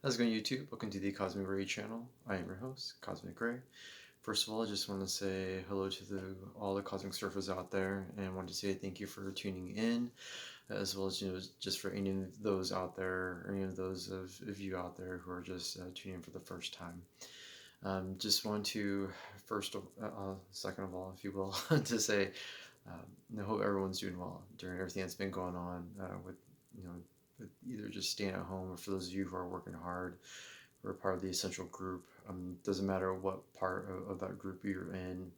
How's it going, YouTube? Welcome to the Cosmic Ray channel. I am your host, Cosmic Ray. First of all, I just want to say hello to all the cosmic surfers out there, and want to say thank you for tuning in, as well as just for any of those out there, or any of those of you out there who are just tuning in for the first time. Just want to second of all, if you will, to say I hope everyone's doing well during everything that's been going on with with either just staying at home, or for those of you who are working hard or part of the essential group. Doesn't matter what part of that group you're in.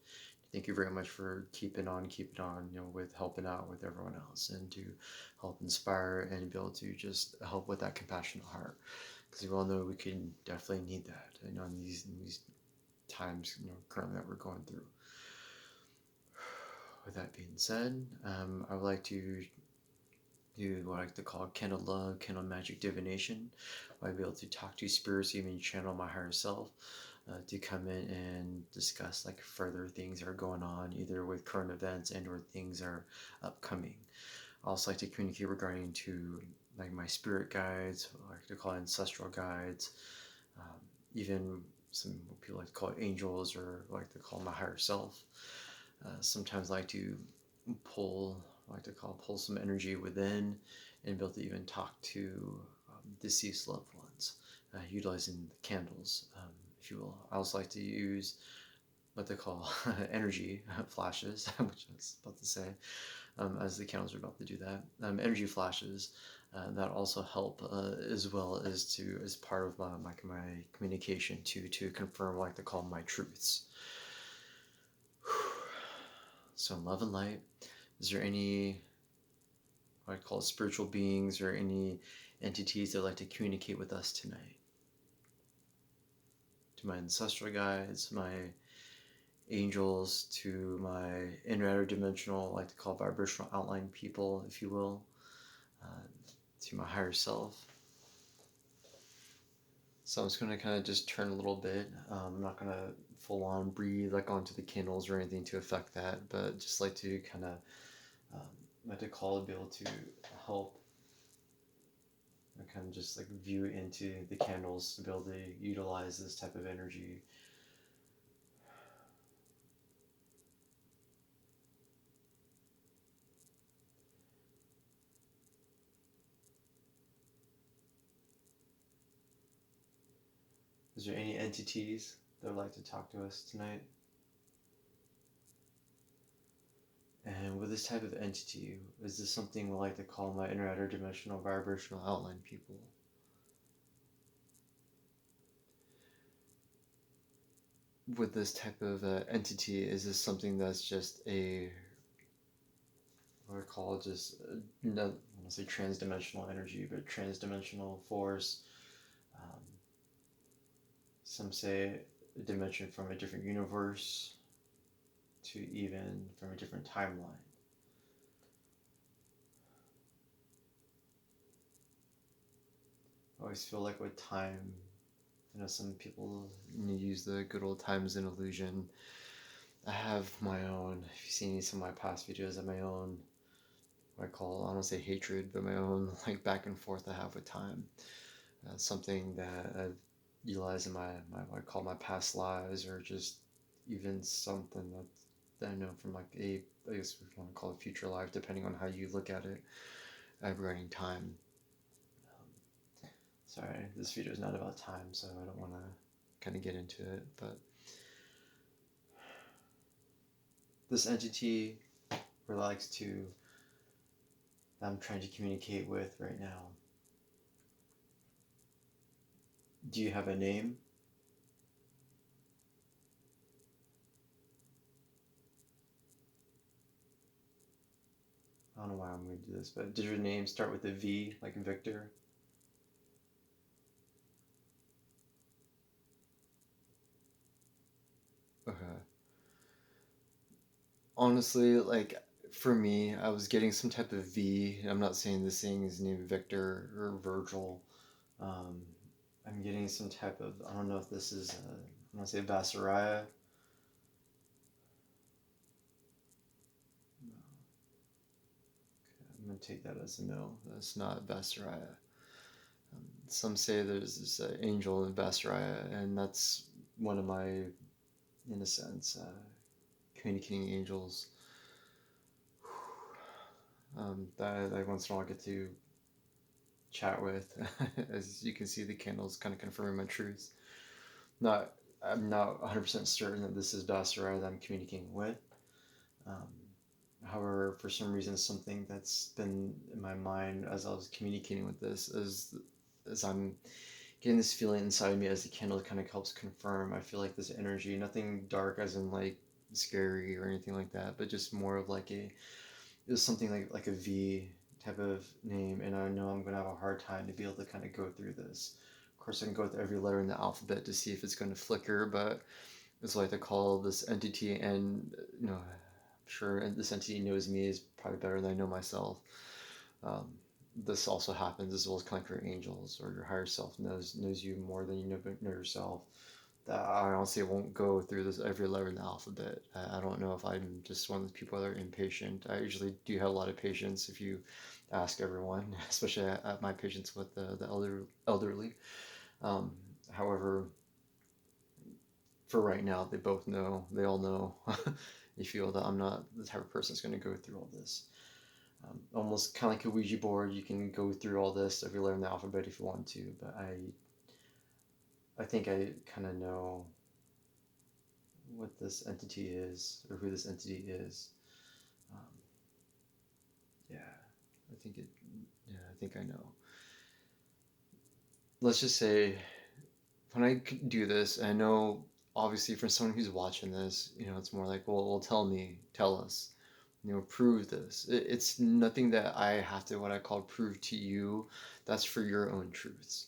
Thank you very much for keeping on, with helping out with everyone else, and to help inspire and be able to just help with that compassionate heart. Because we all know we can definitely need that, in these times, currently that we're going through. With that being said, I would like to do what I like to call candle love, candle magic divination. I'll be able to talk to spirits, even channel my higher self, to come in and discuss like further things that are going on, either with current events and or things that are upcoming. I also like to communicate regarding to like my spirit guides, I like to call ancestral guides, even some people like to call it angels, or like to call my higher self. Sometimes I like to pull some energy within, and be able to even talk to deceased loved ones, utilizing the candles, if you will. I also like to use what they call energy flashes, which I was about to say, as the candles are about to do that. Energy flashes that also help, as well as part of my communication to confirm what I like to call my truths. So in love and light, is there any, what I call spiritual beings, or any entities that like to communicate with us tonight? To my ancestral guides, my angels, to my interdimensional, I like to call vibrational outline people, if you will, to my higher self. So I'm just going to kind of just turn a little bit. I'm not going to full on breathe like onto the candles or anything to affect that, but just like to kind of like to call and be able to help, kind of just like view into the candles to be able to utilize this type of energy. Is there any entities that would like to talk to us tonight? And with this type of entity, is this something we like to call my interdimensional vibrational outline people? With this type of entity, is this something that's just what I call just, I don't want to say transdimensional energy, but transdimensional force? Some say a dimension from a different universe, to even from a different timeline. I always feel like with time, some people use the good old times in illusion. I have my own, if you've seen some of my past videos, I have my own, what I call, I don't want to say hatred, but my own like back and forth I have with time. Something that I've utilized in my what I call my past lives, or just even something that I know from like I guess we want to call it future life, depending on how you look at it, regarding time. Sorry, this video is not about time, so I don't want to kind of get into it, but this entity relates to that I'm trying to communicate with right now. Do you have a name? I don't know why I'm going to do this, but does your name start with a V, like Victor? Okay. Honestly, like, for me, I was getting some type of V. I'm not saying this thing is named Victor or Virgil. I'm getting some type of, I don't know if this is, I'm going to say Vasariah. No. Okay, I'm going to take that as a no. That's not Vasariah. some say there's this angel in Vasariah, and that's one of my, in a sense, communicating angels that I, like, once in a while get to chat with. As you can see, the candles kind of confirming my truths. Not, I'm not 100% certain that this is Vasariah that I'm communicating with. Um, However, for some reason, something that's been in my mind as I was communicating with this is, as I'm getting this feeling inside me as the candle kind of helps confirm. I feel like this energy, nothing dark as in like scary or anything like that, but just more of like it was something like a V type of name, and I know I'm gonna have a hard time to be able to kind of go through this. Of course, I can go through every letter in the alphabet to see if it's going to flicker, but it's like to call this entity, and I'm sure this entity knows me is probably better than I know myself. Um, this also happens as well as kind of your angels or your higher self knows you more than you know yourself. That I honestly won't go through this every letter in the alphabet. I don't know if I'm just one of the people that are impatient. I usually do have a lot of patience if you ask everyone, especially at my patience with the elderly. Um, However, for right now, they all know. You feel that I'm not the type of person that's going to go through all this. Almost kind of like a Ouija board, you can go through all this if you learn the alphabet if you want to, but I think I kind of know what this entity is or who this entity is. Um, yeah, I think it. Yeah, I think I know. Let's just say when I do this, I know obviously for someone who's watching this, it's more like, well, tell us, prove this. It's nothing that I have to what I call prove to you. That's for your own truths.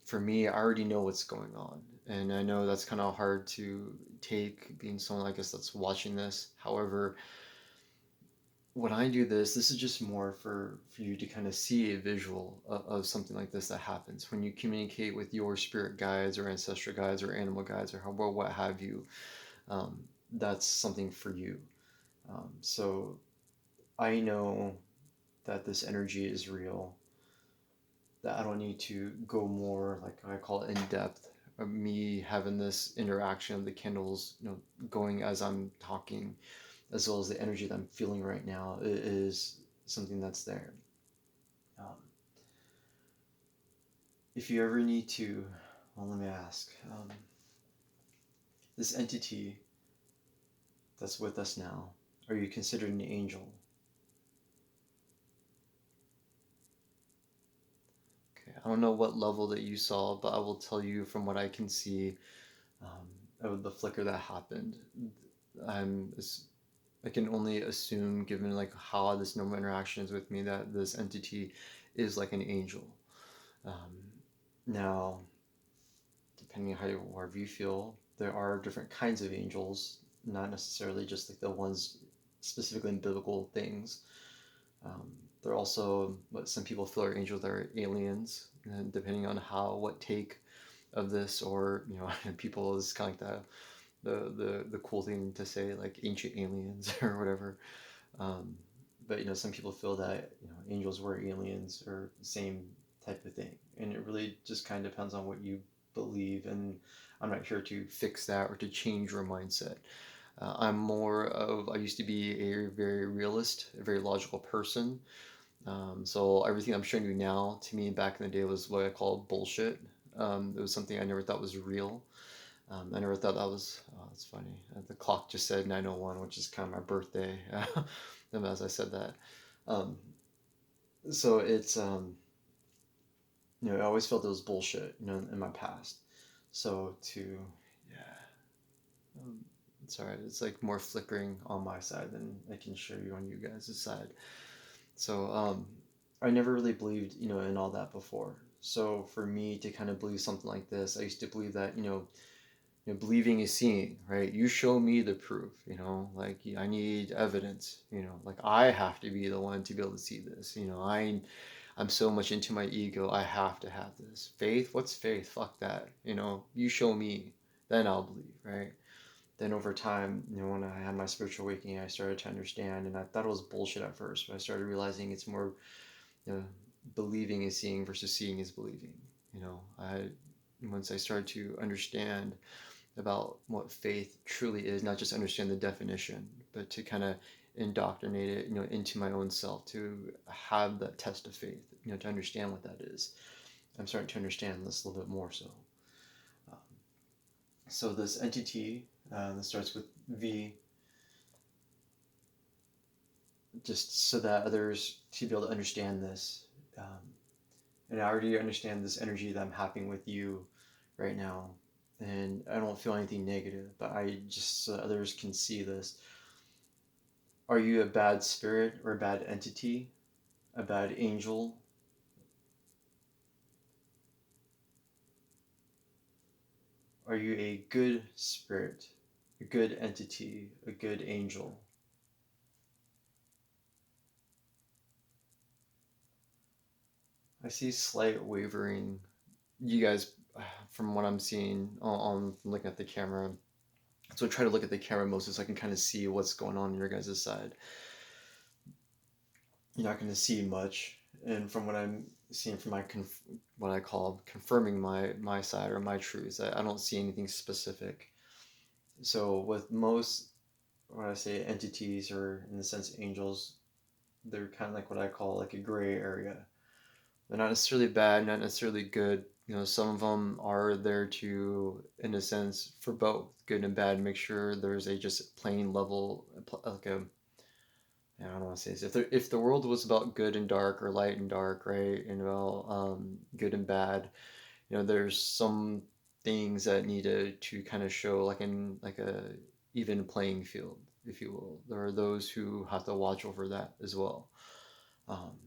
For me, I already know what's going on, and I know that's kind of hard to take being someone, I guess, that's watching this. However, when I do this is just more for you to kind of see a visual of something like this that happens when you communicate with your spirit guides or ancestral guides or animal guides or what have you. Um, that's something for you. So I know that this energy is real, that I don't need to go more, like I call it, in depth. Of me having this interaction of the candles, going as I'm talking, as well as the energy that I'm feeling right now is something that's there. Um, if you ever need to, well, let me ask, this entity that's with us now, are you considered an angel? Okay, I don't know what level that you saw, but I will tell you from what I can see, of the flicker that happened. I'm I can only assume, given like how this normal interaction is with me, that this entity is like an angel. Um, Now, depending on however you feel, there are different kinds of angels, not necessarily just like the ones specifically in biblical things. Um, there are also what some people feel are angels that are aliens, and depending on what take of this, or people is kind of like the cool thing to say, like ancient aliens or whatever. Um, but some people feel that angels were aliens or same type of thing, and it really just kind of depends on what you believe. And I'm not here to fix that or to change your mindset. I used to be a very realist, a very logical person. So everything I'm showing you now, to me back in the day, was what I call bullshit. It was something I never thought was real. I never thought that was. Oh, that's funny. The clock just said 9:01, which is kind of my birthday. As I said that, um, so it's I always felt it was bullshit, in my past. So yeah, it's alright. It's like more flickering on my side than I can show you on you guys' side. So I never really believed, in all that before. So for me to kind of believe something like this, I used to believe that, believing is seeing, right? You show me the proof, like I need evidence, like I have to be the one to be able to see this, I'm so much into my ego, I have to have this. Faith, what's faith? Fuck that, you show me, then I'll believe, right? Then over time, when I had my spiritual awakening, I started to understand, and I thought it was bullshit at first, but I started realizing it's more, you know, believing is seeing versus seeing is believing. Once I started to understand about what faith truly is, not just understand the definition, but to kind of indoctrinate it, into my own self, to have that test of faith, to understand what that is. I'm starting to understand this a little bit more so. So this entity that starts with V, just so that others to be able to understand this. And I already understand this energy that I'm having with you right now. And I don't feel anything negative, but I just, so that others can see this. Are you a bad spirit or a bad entity? A bad angel? Are you a good spirit, a good entity, a good angel? I see slight wavering. You guys, from what I'm seeing on looking at the camera, so I try to look at the camera mostly so I can kind of see what's going on your guys' side. You're not going to see much, and from what I'm seeing from my what I call confirming my side or my truths, I don't see anything specific. So with most, when I say entities, or in the sense angels, they're kind of like what I call like a gray area. They're not necessarily bad, not necessarily good. Some of them are there to, in a sense, for both good and bad, make sure there's a just plain level, like a, I don't want to say this. If the world was about good and dark, or light and dark, right, and about good and bad, there's some things that needed to kind of show like in like a even playing field, if you will. There are those who have to watch over that as well. Um,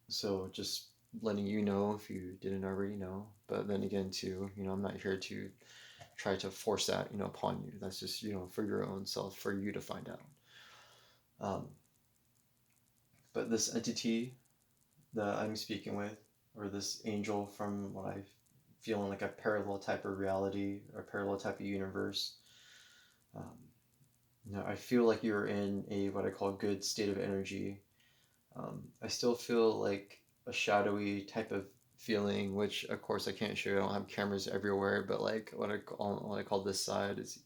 so just letting you know if you didn't already know. But then again, too, I'm not here to try to force that, upon you. That's just, for your own self, for you to find out. But this entity that I'm speaking with, or this angel from what I feel in like a parallel type of reality, or parallel type of universe, I feel like you're in a what I call good state of energy. I still feel like a shadowy type of feeling, which of course I can't show you. I don't have cameras everywhere, but like what I call this side is.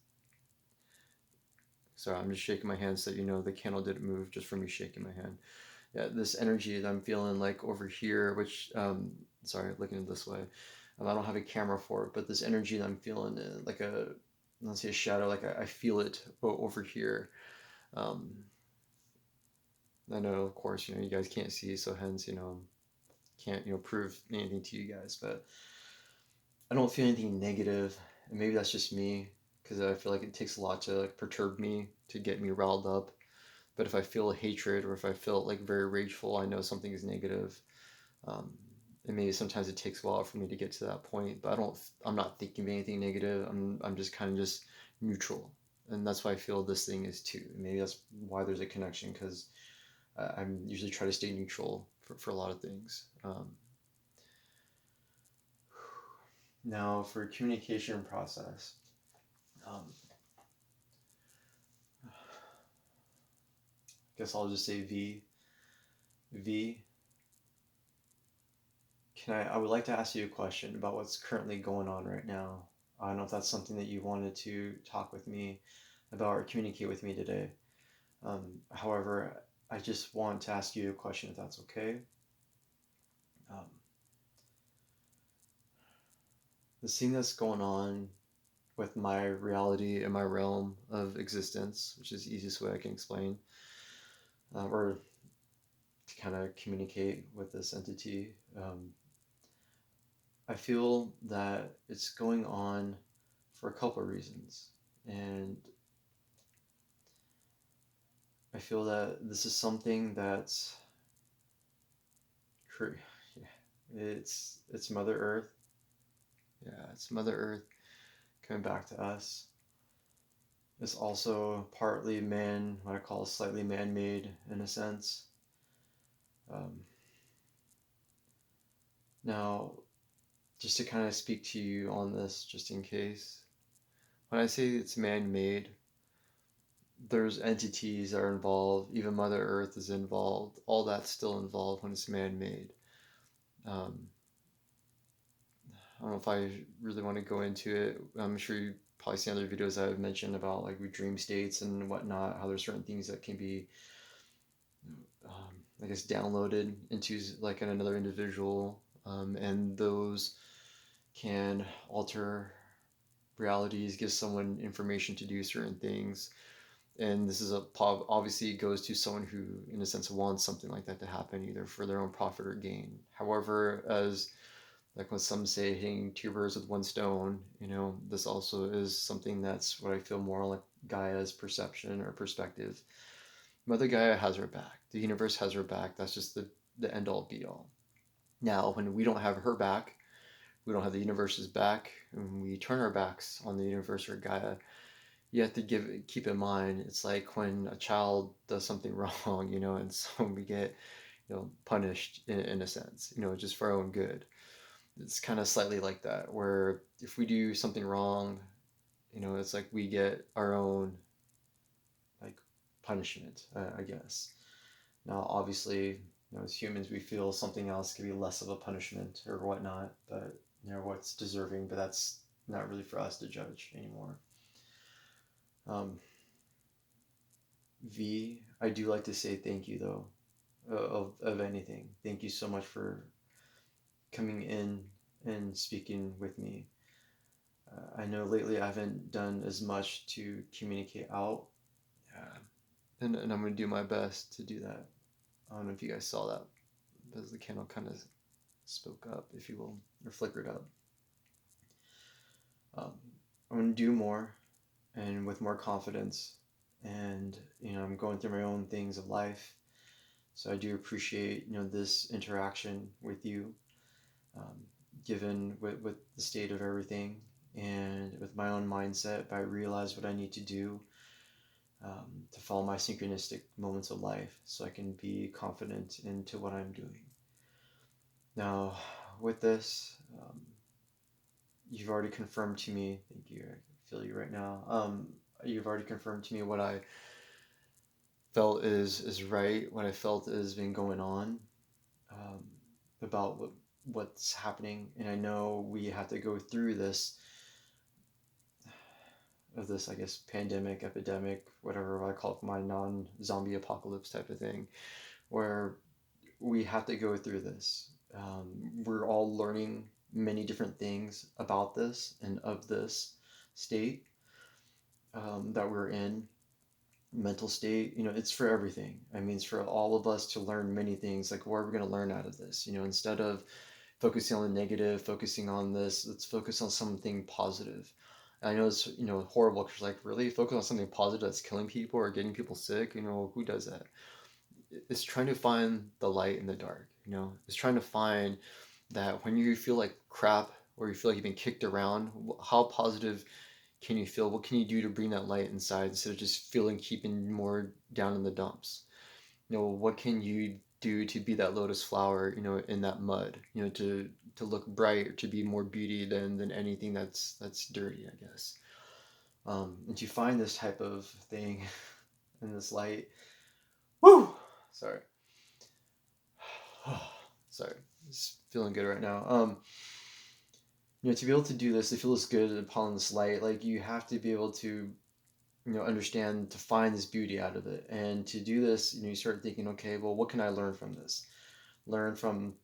Sorry, I'm just shaking my hand so the candle didn't move just from me shaking my hand. Yeah, this energy that I'm feeling like over here, which sorry, looking this way, I don't have a camera for it, but this energy that I'm feeling, like a, let's say a shadow, like I feel it over here. Um, I know, of course, you guys can't see, so hence, can't, prove anything to you guys, but I don't feel anything negative, and maybe that's just me, because I feel like it takes a lot to like perturb me, to get me riled up. But if I feel hatred, or if I feel like very rageful, I know something is negative. And maybe sometimes it takes a while for me to get to that point, but I'm not thinking of anything negative. I'm just kind of just neutral. And that's why I feel this thing is too. And maybe that's why there's a connection, because I'm usually try to stay neutral for a lot of things. Now for communication process, I guess I'll just say V. I would like to ask you a question about what's currently going on right now. I don't know if that's something that you wanted to talk with me about or communicate with me today. However, I just want to ask you a question, if that's okay. The thing that's going on with my reality and my realm of existence, which is the easiest way I can explain, or to kind of communicate with this entity. I feel that it's going on for a couple of reasons, and I feel that this is something that's it's Mother Earth. Yeah, it's Mother Earth coming back to us. It's also partly what I call slightly man-made in a sense. Now, just to kind of speak to you on this, just in case, when I say it's man-made, there's entities that are involved, even Mother Earth is involved, all that's still involved when it's man-made. I don't know if I really want to go into it. I'm sure you probably seen other videos I've mentioned about like dream states and whatnot, how there's certain things that can be, I guess, downloaded into like another individual, and those can alter realities, give someone information to do certain things. And this is obviously goes to someone who, in a sense, wants something like that to happen, either for their own profit or gain. However, as like when some say hitting two birds with one stone, this also is something that's what I feel more like Gaia's perception or perspective. Mother Gaia has her back. The universe has her back. That's just the end all be all. Now, when we don't have her back, we don't have the universe's back, and we turn our backs on the universe or Gaia, you have to keep in mind, it's like when a child does something wrong, and so we get, punished in a sense, just for our own good. It's kind of slightly like that, where if we do something wrong, it's like we get our own like punishment, I guess. Now, obviously, as humans, we feel something else could be less of a punishment or whatnot, but what's deserving, but that's not really for us to judge anymore. V, I do like to say thank you though, of anything. Thank you so much for coming in and speaking with me. I know lately I haven't done as much to communicate out, and I'm going to do my best to do that. I don't know if you guys saw that, because the candle kind of spoke up, if you will, or flickered up. I'm going to do more, and with more confidence, and I'm going through my own things of life, so I do appreciate this interaction with you, given with the state of everything and with my own mindset. But I realize what I need to do, to follow my synchronistic moments of life, so I can be confident into what I'm doing. Now, with this, you've already confirmed to me. Thank you. I feel you right now. You've already confirmed to me what I felt is right, what I felt has been going on, about what's happening, and I know we have to go through this, I guess, pandemic, epidemic, whatever I call it, my non-zombie apocalypse type of thing, where we have to go through this. We're all learning many different things about this and of this state, that we're in, mental state. It's for everything. I mean, it's for all of us to learn many things. Like, what are we going to learn out of this? Instead of focusing on the negative, focusing on this, let's focus on something positive. And I know it's horrible, because like, really focus on something positive that's killing people or getting people sick. Who does that? It's trying to find the light in the dark. It's trying to find that when you feel like crap, or you feel like you've been kicked around, how positive can you feel? What can you do to bring that light inside, instead of just feeling keeping more down in the dumps? What can you do to be that lotus flower, in that mud, to look bright, or to be more beauty than anything that's dirty, I guess. And to find this type of thing in this light. Woo! Sorry. Sorry. Just feeling good right now. To be able to do this, to feel this good upon this light, like, you have to be able to understand, to find this beauty out of it. And to do this, you start thinking, okay, well, what can I learn from this? Learn from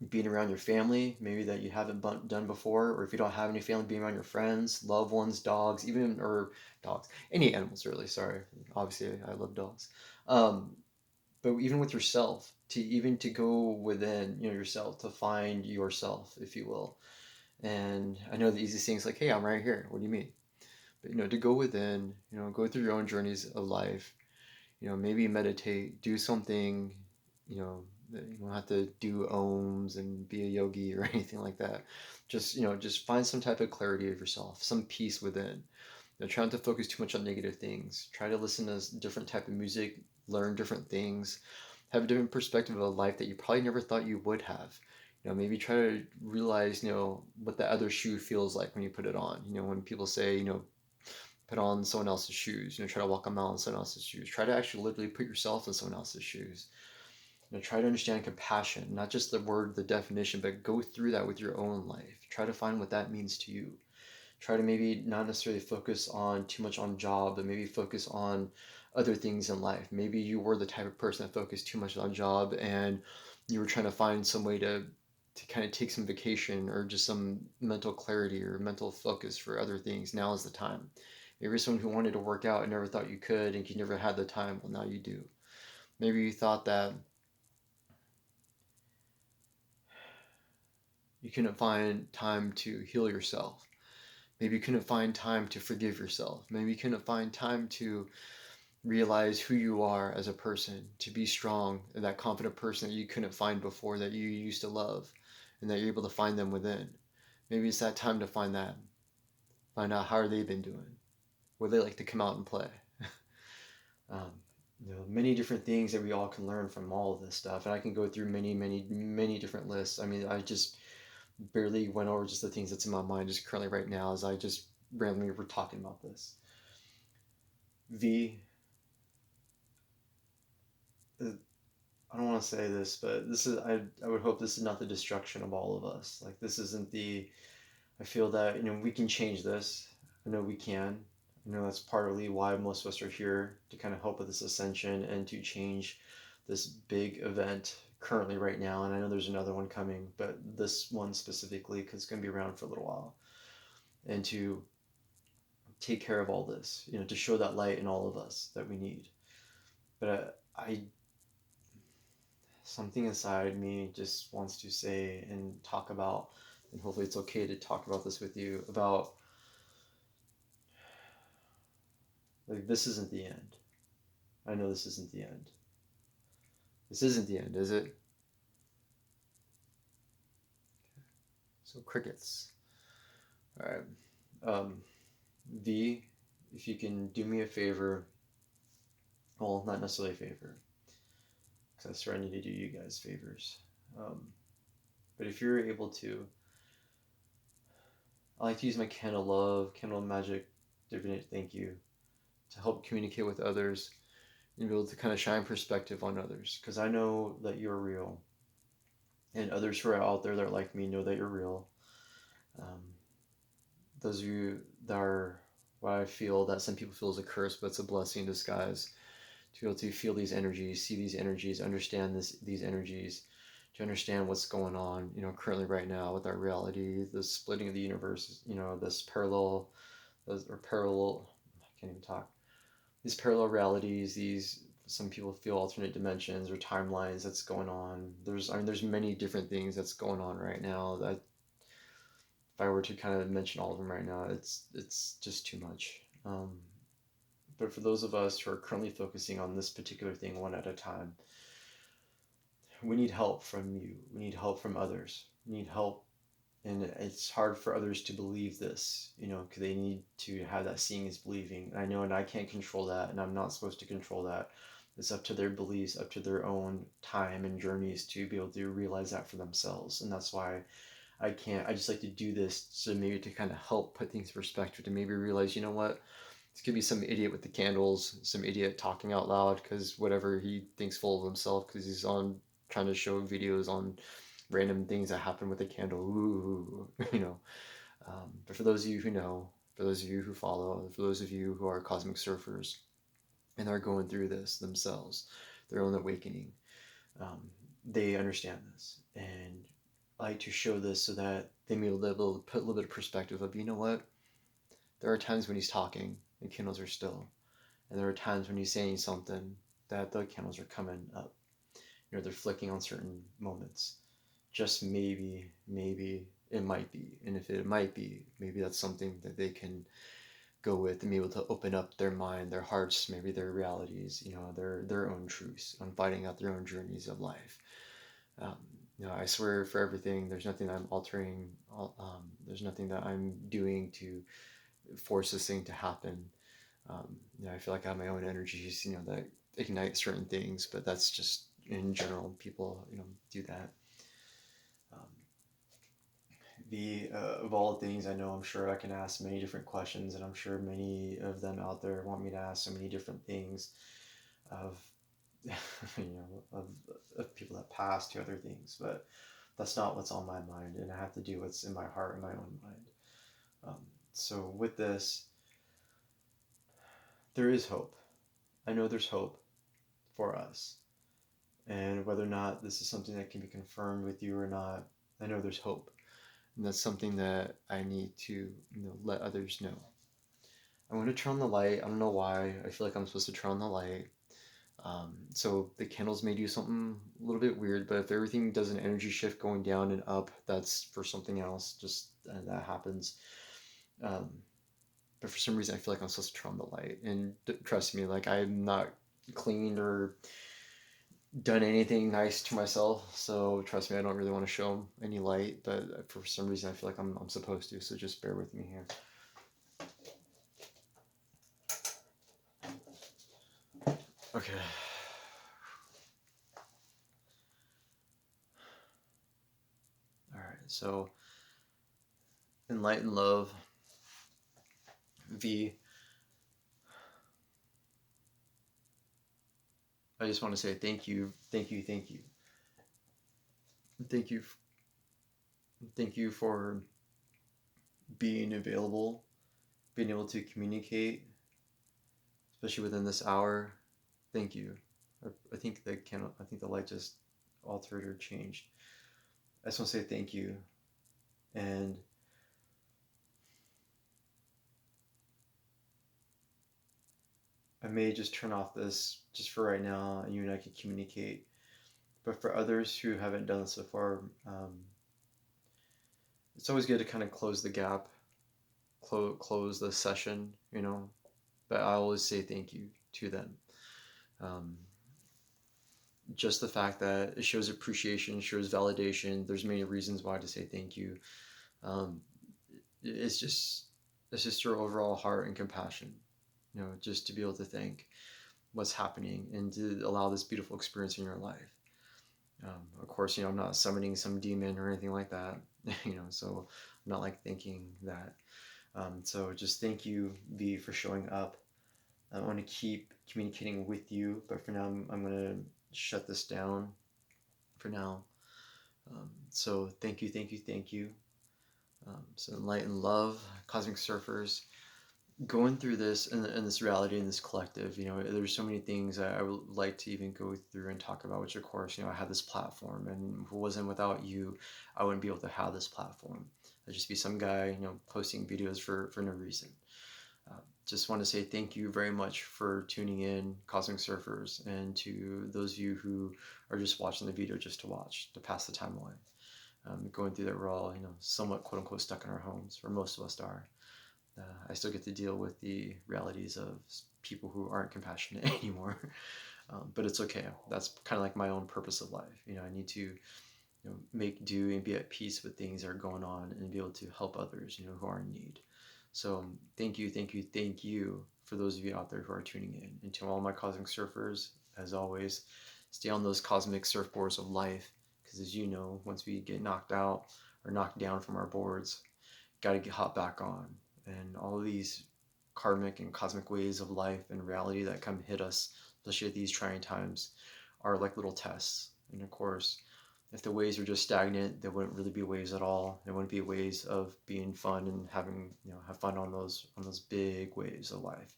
being around your family, maybe that you haven't done before, or if you don't have any family, being around your friends, loved ones, dogs, or dogs, any animals, really. Sorry, obviously I love dogs. But even with yourself, to go within, yourself, to find yourself, if you will. And I know the easiest thing is like, hey, I'm right here. What do you mean? But to go within, go through your own journeys of life. Maybe meditate, do something. You don't have to do ohms and be a yogi or anything like that. Just find some type of clarity of yourself, some peace within. Try not to focus too much on negative things. Try to listen to different type of music, learn different things, have a different perspective of life that you probably never thought you would have. Maybe try to realize, what the other shoe feels like when you put it on. When people say, put on someone else's shoes, try to walk a mile in someone else's shoes. Try to actually literally put yourself in someone else's shoes. Try to understand compassion, not just the word, the definition, but go through that with your own life. Try to find what that means to you. Try to maybe not necessarily focus on too much on job, but maybe focus on other things in life. Maybe you were the type of person that focused too much on job, and you were trying to find some way to kind of take some vacation or just some mental clarity or mental focus for other things. Now is the time. Maybe you're someone who wanted to work out and never thought you could, and you never had the time. Well, now you do. Maybe you thought that you couldn't find time to heal yourself. Maybe you couldn't find time to forgive yourself. Maybe you couldn't find time to realize who you are as a person, to be strong, and that confident person that you couldn't find before, that you used to love, and that you're able to find them within. Maybe it's that time to find that. Find out how are they been doing. Would they like to come out and play? um, many different things that we all can learn from all of this stuff. And I can go through many different lists. I mean, I just barely went over just the things that's in my mind just currently right now as I just randomly were talking about this. V, I don't want to say this, but this is, I would hope this is not the destruction of all of us. Like, this isn't I feel that, we can change this. I know we can. I know that's partly why most of us are here, to kind of help with this ascension and to change this big event currently right now. And I know there's another one coming, but this one specifically, because it's going to be around for a little while. And to take care of all this, to show that light in all of us that we need. But something inside me just wants to say and talk about, and hopefully it's okay to talk about this with you, about like, this isn't the end. I know this isn't the end. This isn't the end, is it? So crickets. All right. V, if you can do me a favor, well, not necessarily a favor, because I swear I need to do you guys favors. But if you're able to, I like to use my candle love, candle magic, divinate, thank you, to help communicate with others and be able to kind of shine perspective on others. Because I know that you're real. And others who are out there that are like me know that you're real. Those of you that are what I feel that some people feel is a curse, but it's a blessing in disguise. To be able to feel these energies, see these energies, understand these energies, to understand what's going on, currently right now with our reality, the splitting of the universe, this parallel, I can't even talk. These parallel realities, some people feel alternate dimensions or timelines that's going on. There's many different things that's going on right now that if I were to kind of mention all of them right now, it's just too much. But for those of us who are currently focusing on this particular thing one at a time, we need help from you. We need help from others. We need help. And it's hard for others to believe this, because they need to have that seeing is believing. And I know, and I can't control that, and I'm not supposed to control that. It's up to their beliefs, up to their own time and journeys to be able to realize that for themselves. And that's why I just like to do this, so maybe to kind of help put things in perspective, to maybe realize, you know what, this could be some idiot with the candles, some idiot talking out loud because whatever he thinks full of himself because he's on trying to show videos on random things that happen with a candle. Ooh, but for those of you who know, for those of you who follow, for those of you who are cosmic surfers and are going through this themselves, their own awakening, they understand this. And I like to show this so that they may be able to put a little bit of perspective of, you know what, there are times when he's talking and candles are still. And there are times when he's saying something that the candles are coming up. They're flicking on certain moments. Just maybe it might be. And if it might be, maybe that's something that they can go with and be able to open up their mind, their hearts, maybe their realities, their own truths, on finding out their own journeys of life. I swear for everything, there's nothing I'm altering. There's nothing that I'm doing to force this thing to happen. I feel like I have my own energies, that ignite certain things, but that's just in general, people, do that. Of all the things I know, I'm sure I can ask many different questions, and I'm sure many of them out there want me to ask so many different things of of people that passed to other things, but that's not what's on my mind, and I have to do what's in my heart and my own mind. So with this, there is hope. I know there's hope for us, and whether or not this is something that can be confirmed with you or not, I know there's hope, and that's something that I need to let others know. I'm going to turn on the light. I don't know why. I feel like I'm supposed to turn on the light. So the candles may do something a little bit weird, but if everything does an energy shift going down and up, that's for something else. Just that happens. Um, but for some reason, I feel like I'm supposed to turn on the light. And trust me, like I'm not cleaned or done anything nice to myself. So trust me, I don't really want to show any light. But for some reason, I feel like I'm supposed to. So just bear with me here. Okay. All right. So enlightened love, V. I just want to say thank you, thank you, thank you. Thank you. Thank you for being available, being able to communicate, especially within this hour. Thank you. I think I think the light just altered or changed. I just want to say thank you. And I may just turn off this just for right now, and you and I can communicate. But for others who haven't done this before, it's always good to kind of close the gap, close the session, But I always say thank you to them. Um, just the fact that it shows appreciation, shows validation. There's many reasons why to say thank you. Um, it's just your overall heart and compassion, just to be able to thank what's happening and to allow this beautiful experience in your life. Of course, I'm not summoning some demon or anything like that, so I'm not like thinking that. So just thank you, V, for showing up. I want to keep communicating with you, but for now, I'm going to shut this down for now. So thank you, thank you, thank you. So light and love, cosmic surfers, going through this and this reality in this collective. There's so many things I would like to even go through and talk about. Which of course, I have this platform, and if it wasn't without you, I wouldn't be able to have this platform. I'd just be some guy, posting videos for no reason. Just want to say thank you very much for tuning in, Cosmic Surfers, and to those of you who are just watching the video just to watch, to pass the time away. Going through that, we're all, somewhat quote unquote stuck in our homes, or most of us are. I still get to deal with the realities of people who aren't compassionate anymore, but it's okay. That's kind of like my own purpose of life. I need to make do and be at peace with things that are going on and be able to help others, who are in need. So thank you, thank you, thank you for those of you out there who are tuning in. And to all my cosmic surfers, as always, stay on those cosmic surfboards of life, because as you know, once we get knocked out or knocked down from our boards, got to get hop back on. And all of these karmic and cosmic waves of life and reality that come hit us, especially at these trying times, are like little tests. And of course, if the waves are just stagnant, there wouldn't really be waves at all. There wouldn't be ways of being fun and having, have fun on those big waves of life.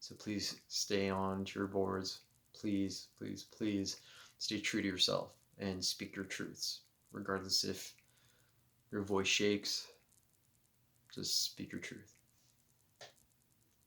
So please stay on to your boards. Please, please, please stay true to yourself and speak your truths, regardless if your voice shakes. Just speak your truth.